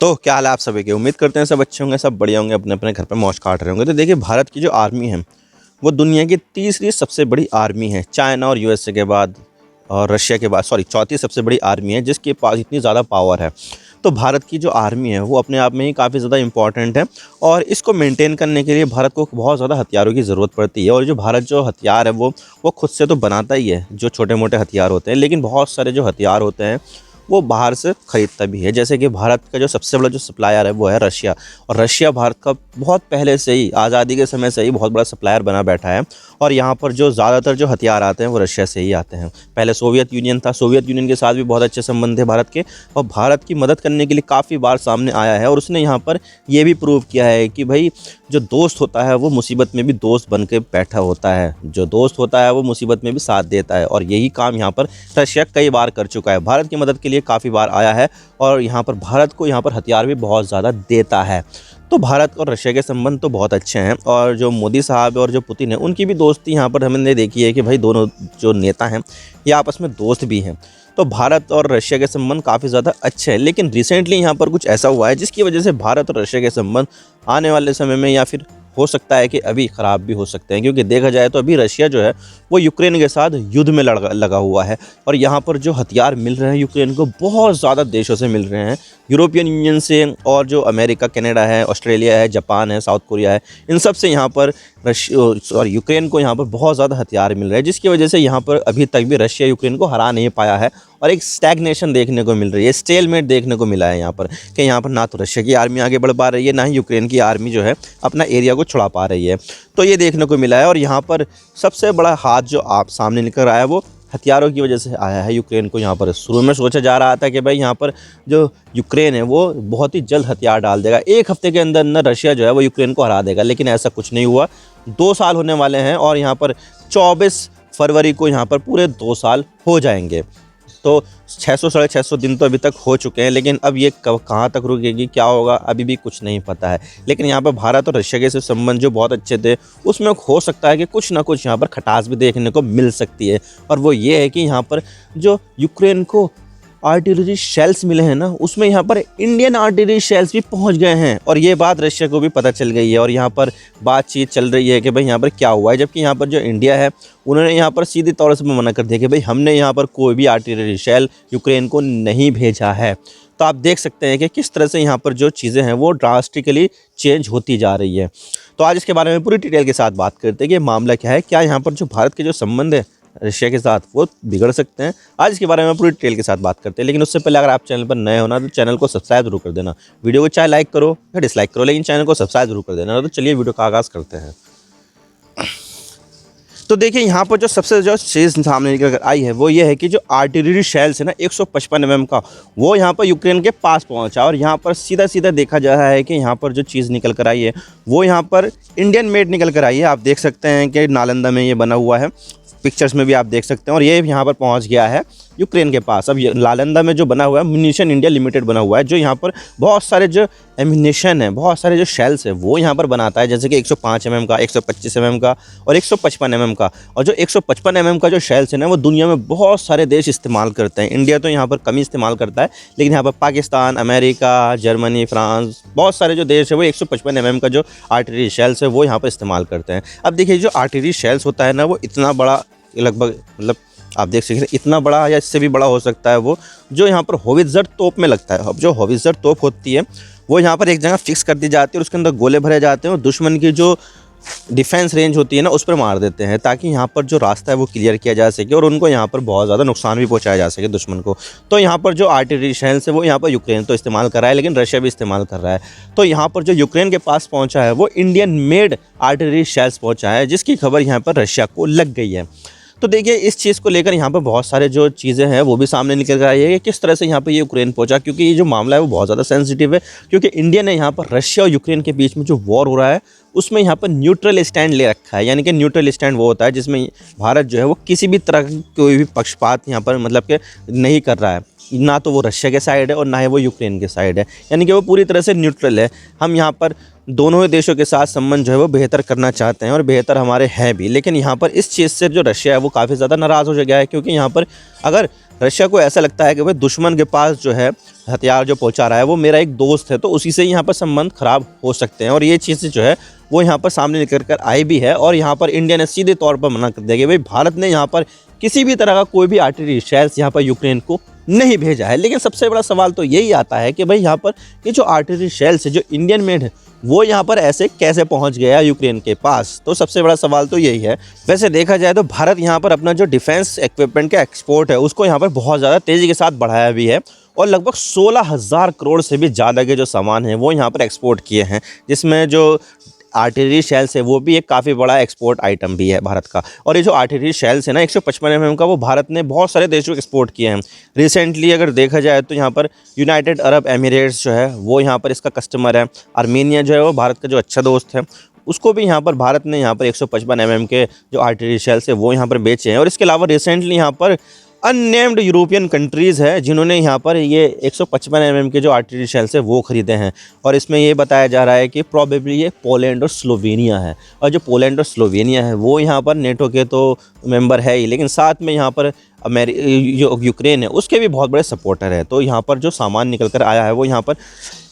तो क्या हाल है आप सभी के। उम्मीद करते हैं सब अच्छे होंगे, सब बढ़िया होंगे, अपने अपने घर पे मौज काट रहे होंगे। तो देखिए, भारत की जो आर्मी है वो दुनिया की तीसरी सबसे बड़ी आर्मी है, चाइना और यूएसए के बाद और रशिया के बाद, सॉरी, चौथी सबसे बड़ी आर्मी है जिसके पास इतनी ज़्यादा पावर है। तो भारत की जो आर्मी है वो अपने आप में ही काफ़ी ज़्यादा इंपॉर्टेंट है और इसको मेंटेन करने के लिए भारत को बहुत ज़्यादा हथियारों की ज़रूरत पड़ती है। और जो भारत जो हथियार है वो खुद से तो बनाता ही है, जो छोटे मोटे हथियार होते हैं, लेकिन बहुत सारे जो हथियार होते हैं वो बाहर से ख़रीदता भी है। जैसे कि भारत का जो सबसे बड़ा जो सप्लायर है वो है रशिया, और रशिया भारत का बहुत पहले से ही, आज़ादी के समय से ही बहुत बड़ा सप्लायर बना बैठा है। और यहाँ पर जो ज़्यादातर जो हथियार आते हैं वो रशिया से ही आते हैं। पहले सोवियत यूनियन था, सोवियत यूनियन के साथ भी बहुत अच्छे संबंध थे भारत के, और भारत की मदद करने के लिए काफ़ी बार सामने आया है। और उसने यहाँ पर ये भी प्रूव किया है कि भाई जो दोस्त होता है वो मुसीबत में भी दोस्त बन के बैठा होता है, जो दोस्त होता है वो मुसीबत में भी साथ देता है। और यही काम यहाँ पर रशिया कई बार कर चुका है, भारत की मदद के लिए काफ़ी बार आया है और यहाँ पर भारत को यहाँ पर हथियार भी बहुत ज़्यादा देता है। तो भारत और रशिया के संबंध तो बहुत अच्छे हैं, और जो मोदी साहब और जो पुतिन है उनकी भी दोस्ती यहाँ पर हमने देखी है कि भाई दोनों जो नेता हैं ये आपस में दोस्त भी हैं। तो भारत और रशिया के संबंध काफ़ी ज़्यादा अच्छे हैं, लेकिन रिसेंटली यहाँ पर कुछ ऐसा हुआ है जिसकी वजह से भारत और रशिया के संबंध आने वाले समय में, या फिर हो सकता है कि अभी ख़राब भी हो सकते हैं। क्योंकि देखा जाए तो अभी रशिया जो है वो यूक्रेन के साथ युद्ध में लगा हुआ है, और यहाँ पर जो हथियार मिल रहे हैं यूक्रेन को बहुत ज़्यादा देशों से मिल रहे हैं, यूरोपियन यूनियन से, और जो अमेरिका, कनाडा है, ऑस्ट्रेलिया है, जापान है, साउथ कोरिया है, इन सब से यहाँ पर यूक्रेन को यहाँ पर बहुत ज़्यादा हथियार मिल रहे हैं, जिसकी वजह से यहाँ पर अभी तक भी रशिया यूक्रेन को हरा नहीं पाया है। और एक स्टैग्नेशन देखने को मिल रही है, स्टेलमेट देखने को मिला है यहाँ पर, कि यहाँ पर ना तो रशिया की आर्मी आगे बढ़ पा रही है, ना ही यूक्रेन की आर्मी जो है अपना एरिया को छुड़ा पा रही है। तो ये देखने को मिला है, और यहाँ पर सबसे बड़ा हाथ जो आप सामने निकल आया है वो हथियारों की वजह से आया है यूक्रेन को। यहाँ पर शुरू में सोचा जा रहा था कि भाई यहाँ पर जो यूक्रेन है वो बहुत ही जल्द हथियार डाल देगा, एक हफ्ते के अंदर अंदर रशिया जो है वो यूक्रेन को हरा देगा, लेकिन ऐसा कुछ नहीं हुआ। 2 साल होने वाले हैं, और यहाँ पर 24 फरवरी को यहाँ पर पूरे 2 साल हो जाएंगे। तो 600 साढ़े 600 दिन तो अभी तक हो चुके हैं, लेकिन अब ये कहाँ तक रुकेगी, क्या होगा, अभी भी कुछ नहीं पता है। लेकिन यहाँ पर भारत और रशिया के संबंध जो बहुत अच्छे थे, उसमें हो सकता है कि कुछ ना कुछ यहाँ पर खटास भी देखने को मिल सकती है। और वो ये है कि यहाँ पर जो यूक्रेन को आर्टिलरी शेल्स मिले हैं ना, उसमें यहाँ पर इंडियन आर्टिलरी शेल्स भी पहुँच गए हैं, और ये बात रशिया को भी पता चल गई है। और यहाँ पर बातचीत चल रही है कि भाई यहाँ पर क्या हुआ है, जबकि यहाँ पर जो इंडिया है उन्होंने यहाँ पर सीधे तौर से मना कर दिया कि भाई हमने यहाँ पर कोई भी आर्टिलरी शेल यूक्रेन को नहीं भेजा है। तो आप देख सकते हैं कि किस तरह से यहाँ पर जो चीज़ें हैं वो ड्रास्टिकली चेंज होती जा रही है। तो आज इसके बारे में पूरी डिटेल के साथ बात करते हैं कि मामला क्या है, क्या यहाँ पर जो भारत के जो संबंध है रशिया के साथ वो बिगड़ सकते हैं। आज इसके बारे में पूरी डिटेल के साथ बात करते हैं, लेकिन उससे पहले अगर आप चैनल पर नए हो ना तो चैनल को सब्सक्राइब जरूर कर देना। वीडियो को चाहे लाइक करो या डिसलाइक करो, लेकिन चैनल को सब्सक्राइब जरूर कर देना। तो चलिए वीडियो का आगाज़ करते हैं। तो देखिए, यहाँ पर जो सबसे जो चीज़ सामने निकल कर आई है वो ये है कि जो आर्टिलरी शेल्स है ना 155 mm का, वो यहाँ पर यूक्रेन के पास पहुँचा। और यहाँ पर सीधा सीधा देखा जा रहा है कि यहाँ पर जो चीज़ निकल कर आई है वो यहाँ पर इंडियन मेड निकल कर आई है। आप देख सकते हैं कि नालंदा में ये बना हुआ है, पिक्चर्स में भी आप देख सकते हैं, और ये यहाँ पर पहुँच गया है यूक्रेन के पास। अब नालंदा में जो बना हुआ है म्यूनिशन इंडिया लिमिटेड बना हुआ है, जो यहाँ पर बहुत सारे जो एम्यूनेशन है, बहुत सारे जो शेल्स है वो यहाँ पर बनाता है, जैसे कि 105 mm का, 125 mm का और 155 mm का। और जो 155 mm का जो शेल्स है ना वो दुनिया में बहुत सारे देश इस्तेमाल करते हैं। इंडिया तो यहाँ पर कम ही इस्तेमाल करता है, लेकिन यहाँ पर पाकिस्तान, अमेरिका, जर्मनी, फ्रांस, बहुत सारे जो देश है वो 155 mm का जो आर्टिलरी शेल्स है वो यहाँ पर इस्तेमाल करते हैं। अब देखिए, जो आर्टिलरी शेल्स होता है ना वो इतना बड़ा, लगभग मतलब आप देख सकते हैं इतना बड़ा या इससे भी बड़ा हो सकता है, वो जो यहाँ पर होवित्ज़र तोप में लगता है। अब जो होवित्ज़र तोप होती है वो यहाँ पर एक जगह फिक्स कर दी जाती है, और उसके अंदर गोले भरे जाते हैं, और दुश्मन की जो डिफेंस रेंज होती है ना उस पर मार देते हैं, ताकि यहाँ पर जो रास्ता है वो क्लियर किया जा सके और उनको यहाँ पर बहुत ज़्यादा नुकसान भी पहुँचाया जा सके दुश्मन को। तो यहाँ पर जो आर्टिलरी शेल्स है वो यहाँ पर यूक्रेन तो इस्तेमाल कर रहा है, लेकिन रशिया भी इस्तेमाल कर रहा है। तो यहाँ पर जो यूक्रेन के पास पहुँचा है वो इंडियन मेड आर्टिलरी शेल्स पहुँचा है, जिसकी खबर यहाँ पर रशिया को लग गई है। तो देखिए, इस चीज़ को लेकर यहाँ पर बहुत सारे जो चीज़ें हैं वो भी सामने निकल कर आई है कि किस तरह से यहाँ पर ये यूक्रेन पहुँचा, क्योंकि ये जो मामला है वो बहुत ज़्यादा सेंसिटिव है। क्योंकि इंडिया ने यहाँ पर रशिया और यूक्रेन के बीच में जो वॉर हो रहा है उसमें यहाँ पर न्यूट्रल स्टैंड ले रखा है। यानी कि न्यूट्रल स्टैंड वो होता है जिसमें भारत जो है वो किसी भी तरह की कोई भी पक्षपात यहाँ पर मतलब कि नहीं कर रहा है, ना तो वो रशिया के साइड है और ना ही वो यूक्रेन के साइड है, यानी कि वो पूरी तरह से न्यूट्रल है। हम यहाँ पर दोनों ही देशों के साथ संबंध जो है वो बेहतर करना चाहते हैं, और बेहतर हमारे हैं भी, लेकिन यहाँ पर इस चीज़ से जो रशिया है वो काफ़ी ज़्यादा नाराज़ हो गया है। क्योंकि यहाँ पर अगर रशिया को ऐसा लगता है कि भाई दुश्मन के पास जो है हथियार जो पहुंचा रहा है वो मेरा एक दोस्त है, तो उसी से यहाँ पर संबंध खराब हो सकते हैं। और ये चीज़ जो है वो यहाँ पर सामने निकल कर आई भी है, और यहाँ पर इंडिया ने सीधे तौर पर मना कर दिया कि भाई भारत ने यहाँ पर किसी भी तरह का कोई भी आर्टिलरी शेल्स यहाँ पर यूक्रेन को नहीं भेजा है। लेकिन सबसे बड़ा सवाल तो यही आता है कि भाई यहाँ पर ये जो आर्टिलरी शेल्स है जो इंडियन मेड है वो यहाँ पर ऐसे कैसे पहुँच गया यूक्रेन के पास, तो सबसे बड़ा सवाल तो यही है। वैसे देखा जाए तो भारत यहाँ पर अपना जो डिफेंस इक्विपमेंट का एक्सपोर्ट है उसको यहाँ पर बहुत ज़्यादा तेज़ी के साथ बढ़ाया भी है, और लगभग 16,000 करोड़ से भी ज़्यादा के जो सामान हैं वो यहाँ पर एक्सपोर्ट किए हैं, जिसमें जो आर्टिलरी शेल्स है वो भी एक काफ़ी बड़ा एक्सपोर्ट आइटम भी है भारत का। और ये जो आर्टिलरी शेल्स है ना 155 mm का, वो भारत ने बहुत सारे देशों को एक्सपोर्ट किए हैं। रिसेंटली अगर देखा जाए तो यहाँ पर यूनाइटेड अरब एमिरेट्स जो है वो यहाँ पर इसका कस्टमर है। आर्मेनिया जो है वो भारत का जो अच्छा दोस्त है, उसको भी यहाँ पर भारत ने यहाँ पर 155 mm के जो आर्टिलरी शेल्स है वो यहाँ पर बेचे हैं। और इसके अलावा रिसेंटली यहाँ पर अननेम्ड यूरोपियन कंट्रीज़ है जिन्होंने यहाँ पर ये 155 mm के जो आर्टिलरी शेल्स है वो ख़रीदे हैं। और इसमें ये बताया जा रहा है कि प्रॉबेबली ये पोलैंड और स्लोवेनिया है, और जो पोलैंड और स्लोवेनिया है वो यहाँ पर नेटो के तो मेंबर है ही, लेकिन साथ में यहाँ पर जो यूक्रेन है उसके भी बहुत बड़े सपोर्टर है। तो यहाँ पर जो सामान निकल कर आया है वो यहाँ पर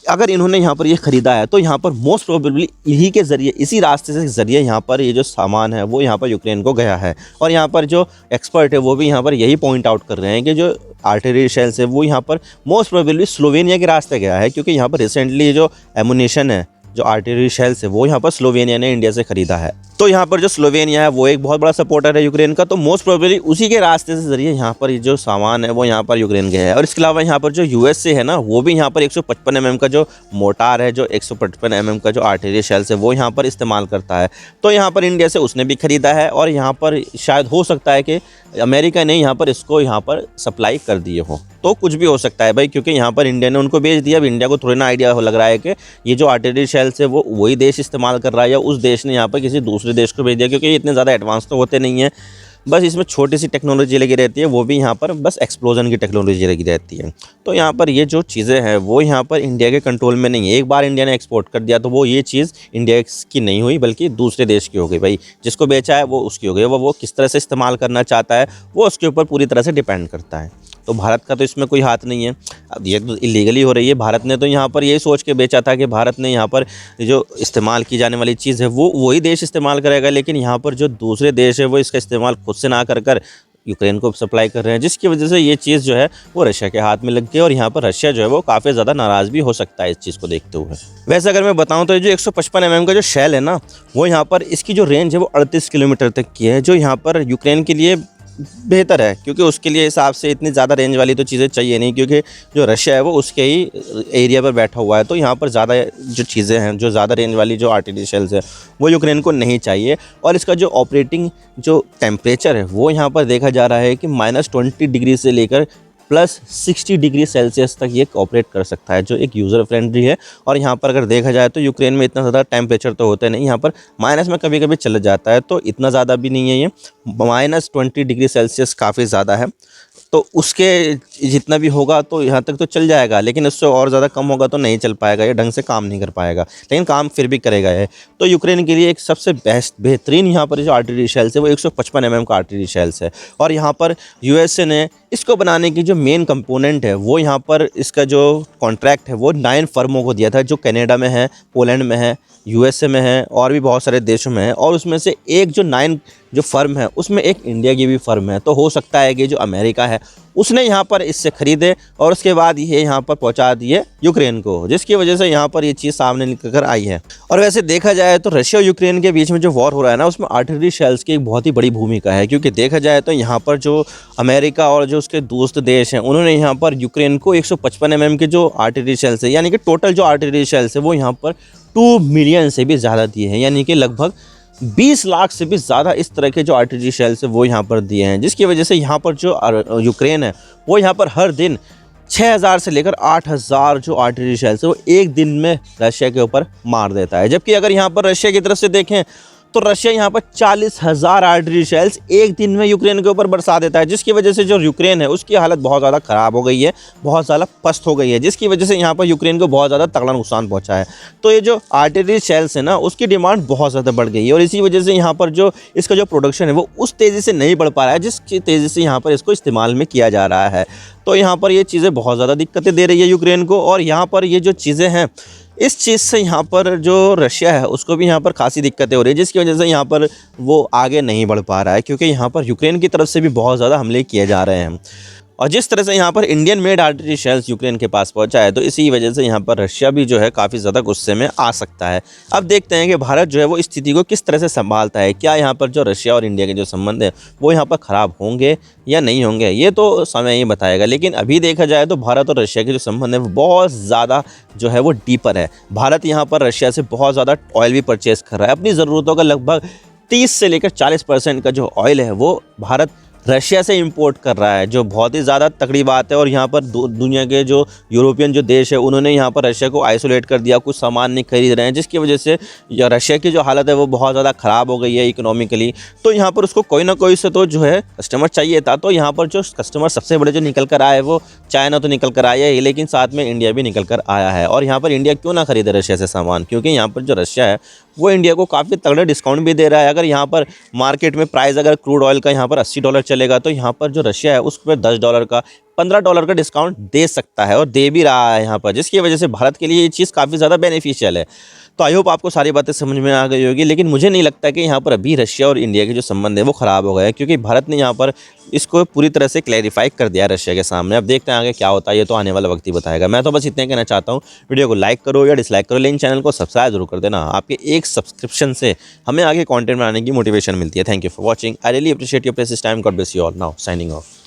अगर इन्होंने यहाँ पर ये ख़रीदा है तो यहाँ पर मोस्ट प्रोबेबली इन्हीं के ज़रिए, इसी रास्ते से ज़रिए यहाँ पर ये जो सामान है वो यहाँ पर यूक्रेन को गया है। और यहाँ पर जो एक्सपर्ट है वो भी यहाँ पर यही पॉइंट आउट कर रहे हैं कि जो आर्टिलरी शेल्स है वो यहाँ पर मोस्ट प्रोबेबली स्लोवेनिया के रास्ते गया है, क्योंकि यहाँ पर रिसेंटली जो एमुनिशन है जो आर्टिलरी शेल्स है वो यहाँ पर स्लोवेनिया ने इंडिया से ख़रीदा है। तो यहाँ पर जो स्लोवेनिया है वो एक बहुत बड़ा सपोर्टर है यूक्रेन का, तो मोस्ट प्रोबेबली उसी के रास्ते से ज़रिए यहाँ पर ये जो सामान है वो यहाँ पर यूक्रेन गया है। और इसके अलावा यहाँ पर जो यूएसए है ना वो भी यहाँ पर 155 mm का जो मोटार है, जो 155 mm का जो आर्टिलरी शेल्स है वो यहाँ पर इस्तेमाल करता है। तो यहाँ पर इंडिया से उसने भी ख़रीदा है, और यहाँ पर शायद हो सकता है कि अमेरिका ने यहाँ पर इसको यहाँ पर सप्लाई कर दिए हो, तो कुछ भी हो सकता है भाई, क्योंकि यहाँ पर इंडिया ने उनको भेज दिया। अब इंडिया को थोड़ी ना आइडिया लग रहा है कि ये जो आर्टिलरी शेल्स है वो वही देश इस्तेमाल कर रहा है या उस देश ने यहाँ पर किसी दूसरे देश को भेज दिया, क्योंकि ये इतने ज़्यादा एडवांस तो होते नहीं हैं। बस इसमें छोटी सी टेक्नोलॉजी लगी रहती है, वो भी यहाँ पर बस एक्सप्लोजन की टेक्नोलॉजी लगी रहती है। तो यहाँ पर ये जो चीज़ें हैं वो यहाँ पर इंडिया के कंट्रोल में नहीं है। एक बार इंडिया ने एक्सपोर्ट कर दिया तो वो ये चीज़ इंडिया की नहीं हुई बल्कि दूसरे देश की हो गई। भाई जिसको बेचा है वो उसकी हो गई, वो किस तरह से इस्तेमाल करना चाहता है वो उसके ऊपर पूरी तरह से डिपेंड करता है। तो भारत का तो इसमें कोई हाथ नहीं है। अब ये तो इलीगली हो रही है। भारत ने तो यहाँ पर यही सोच के बेचा था कि भारत ने यहाँ पर जो इस्तेमाल की जाने वाली चीज़ है वो वही देश इस्तेमाल करेगा, लेकिन यहाँ पर जो दूसरे देश है वो इसका इस्तेमाल खुद से ना कर यूक्रेन को सप्लाई कर रहे हैं, जिसकी वजह से ये चीज़ जो है वो रशिया के हाथ में लग गई। और यहाँ पर रशिया जो है वो काफ़ी ज़्यादा नाराज़ भी हो सकता है इस चीज़ को देखते हुए। वैसे अगर मैं बताऊँ तो ये जो 155 mm का जो शेल है ना वो यहाँ पर इसकी जो रेंज है वो 38 किलोमीटर तक की है, जो यहाँ पर यूक्रेन के लिए बेहतर है, क्योंकि उसके लिए हिसाब से इतनी ज़्यादा रेंज वाली तो चीज़ें चाहिए नहीं, क्योंकि जो रशिया है वो उसके ही एरिया पर बैठा हुआ है। तो यहाँ पर ज़्यादा जो चीज़ें हैं, जो ज़्यादा रेंज वाली जो आर्टिलरी शेल्स है वो यूक्रेन को नहीं चाहिए। और इसका जो ऑपरेटिंग जो टेम्परेचर है वो यहाँ पर देखा जा रहा है कि -20 डिग्री से लेकर +60 डिग्री सेल्सियस तक ये ऑपरेट कर सकता है, जो एक यूज़र फ्रेंडली है। और यहाँ पर अगर देखा जाए तो यूक्रेन में इतना ज़्यादा टेम्परेचर तो होता नहीं, यहाँ पर माइनस में कभी कभी चला जाता है, तो इतना ज़्यादा भी नहीं है। ये -20 डिग्री सेल्सियस काफ़ी ज़्यादा है, तो उसके जितना भी होगा तो यहाँ तक तो चल जाएगा, लेकिन उससे और ज़्यादा कम होगा तो नहीं चल पाएगा, ये ढंग से काम नहीं कर पाएगा, लेकिन काम फिर भी करेगा ये। तो यूक्रेन के लिए एक सबसे बेहतरीन यहाँ पर जो आर्टिलरी शेल्स है वो 155 mm का आर्टिलरी शेल्स है। और यहाँ पर यूएसए ने इसको बनाने की जो मेन कंपोनेंट है वो यहाँ पर इसका जो कॉन्ट्रैक्ट है वो 9 फर्मों को दिया था, जो कनाडा में है, पोलैंड में है, यूएसए में है और भी बहुत सारे देशों में है। और उसमें से एक जो 9 जो फर्म है उसमें एक इंडिया की भी फर्म है। तो हो सकता है कि जो अमेरिका है उसने यहाँ पर इससे ख़रीदे और उसके बाद ये यहाँ पर पहुँचा दिए यूक्रेन को, जिसकी वजह से यहाँ पर ये चीज़ सामने निकल कर आई है। और वैसे देखा जाए तो रशिया और यूक्रेन के बीच में जो वॉर हो रहा है ना उसमें आर्टिलरी शेल्स की एक बहुत ही बड़ी भूमिका है, क्योंकि देखा जाए तो यहाँ पर जो अमेरिका और जो उसके दोस्त देश हैं उन्होंने यहाँ पर यूक्रेन को 155 mm के जो आर्टिलरी शेल्स है, यानी कि टोटल जो आर्टिलरी शेल्स है वो यहाँ पर 2 मिलियन से भी ज़्यादा दिए हैं, यानी कि लगभग 20 लाख से भी ज़्यादा इस तरह के जो आर्टिलरी शेल्स है वो यहाँ पर दिए हैं, जिसकी वजह से यहाँ पर जो यूक्रेन है वो यहाँ पर हर दिन 6000 से लेकर 8000 जो आर्टिलरी शेल्स है वो एक दिन में रशिया के ऊपर मार देता है। जबकि अगर यहाँ पर रशिया की तरफ से देखें तो रशिया यहाँ पर 40,000 आर्टिलरी शेल्स एक दिन में यूक्रेन के ऊपर बरसा देता है, जिसकी वजह से जो यूक्रेन है उसकी हालत बहुत ज़्यादा ख़राब हो गई है, बहुत ज़्यादा पस्त हो गई है, जिसकी वजह से यहाँ पर यूक्रेन को बहुत ज़्यादा तगड़ा नुकसान पहुँचा है। तो ये जो आर्टिलरी शेल्स है ना, उसकी डिमांड बहुत ज़्यादा बढ़ गई है और इसी वजह से यहाँ पर जो इसका जो प्रोडक्शन है वो उस तेज़ी से नहीं बढ़ पा रहा है जिस तेज़ी से यहाँ पर इसको इस्तेमाल में किया जा रहा है। तो यहाँ पर ये चीज़ें बहुत ज़्यादा दिक्कतें दे रही है यूक्रेन को। और यहाँ पर ये जो चीज़ें हैं, इस चीज़ से यहाँ पर जो रशिया है उसको भी यहाँ पर खासी दिक्कतें हो रही है, जिसकी वजह से यहाँ पर वो आगे नहीं बढ़ पा रहा है, क्योंकि यहाँ पर यूक्रेन की तरफ से भी बहुत ज़्यादा हमले किए जा रहे हैं। और जिस तरह से यहाँ पर Indian made artillery shells Ukraine के पास पहुँचा है, तो इसी वजह से यहाँ पर रशिया भी जो है काफ़ी ज़्यादा गुस्से में आ सकता है। अब देखते हैं कि भारत जो है वो इस स्थिति को किस तरह से संभालता है। क्या यहाँ पर जो रशिया और इंडिया के जो संबंध है वो यहाँ पर ख़राब होंगे या नहीं होंगे, ये तो समय ही बताएगा। लेकिन अभी देखा जाए तो भारत और रशिया के जो संबंध है वो बहुत ज़्यादा जो है वो डीपर है। भारत यहाँ पर रशिया से बहुत ज़्यादा ऑयल भी परचेज़ कर रहा है। अपनी ज़रूरतों का लगभग 30 से लेकर 40% का जो ऑयल है वो भारत रशिया से इंपोर्ट कर रहा है, जो बहुत ही ज़्यादा तगड़ी बात है। और यहाँ पर दुनिया के जो यूरोपियन जो देश है उन्होंने यहाँ पर रशिया को आइसोलेट कर दिया, कुछ सामान नहीं खरीद रहे हैं, जिसकी वजह से रशिया की जो हालत है वो बहुत ज़्यादा ख़राब हो गई है इकोनॉमिकली। तो यहाँ पर उसको कोई ना कोई से तो जो है कस्टमर चाहिए था। तो यहाँ पर जो कस्टमर सबसे बड़े जो निकल कर आए वो चाइना तो निकल कर आया है, लेकिन साथ में इंडिया भी निकल कर आया है। और यहाँ पर इंडिया क्यों ना खरीदे रशिया से सामान, क्योंकि यहाँ पर जो रशिया है वो इंडिया को काफ़ी तगड़ा डिस्काउंट भी दे रहा है। अगर यहाँ पर मार्केट में प्राइस अगर क्रूड ऑयल का यहाँ पर $80 चलेगा, तो यहाँ पर जो रशिया है उस पर $10 का $15 का डिस्काउंट दे सकता है और दे भी रहा है यहाँ पर, जिसकी वजह से भारत के लिए ये चीज़ काफ़ी ज़्यादा बेनिफिशियल है। तो आई होप आपको सारी बातें समझ में आ गई होगी। लेकिन मुझे नहीं लगता कि यहाँ पर अभी रशिया और इंडिया के जो संबंध है वो ख़राब हो गए हैं, क्योंकि भारत ने यहाँ पर इसको पूरी तरह से क्लैरिफाई कर दिया रशिया के सामने। अब देखते हैं आगे क्या होता है, ये तो आने वाला वक्त ही बताएगा। मैं तो बस इतना कहना चाहता हूँ, वीडियो को लाइक करो या डिसलाइक करो, लेकिन चैनल को सब्सक्राइब जरूर कर देना। आपके एक सब्सक्रिप्शन से हमें आगे कॉन्टेंट बनाने की मोटिवेशन मिलती है। Thank you for watching. I really appreciate your precious time. God bless you all. Now signing off.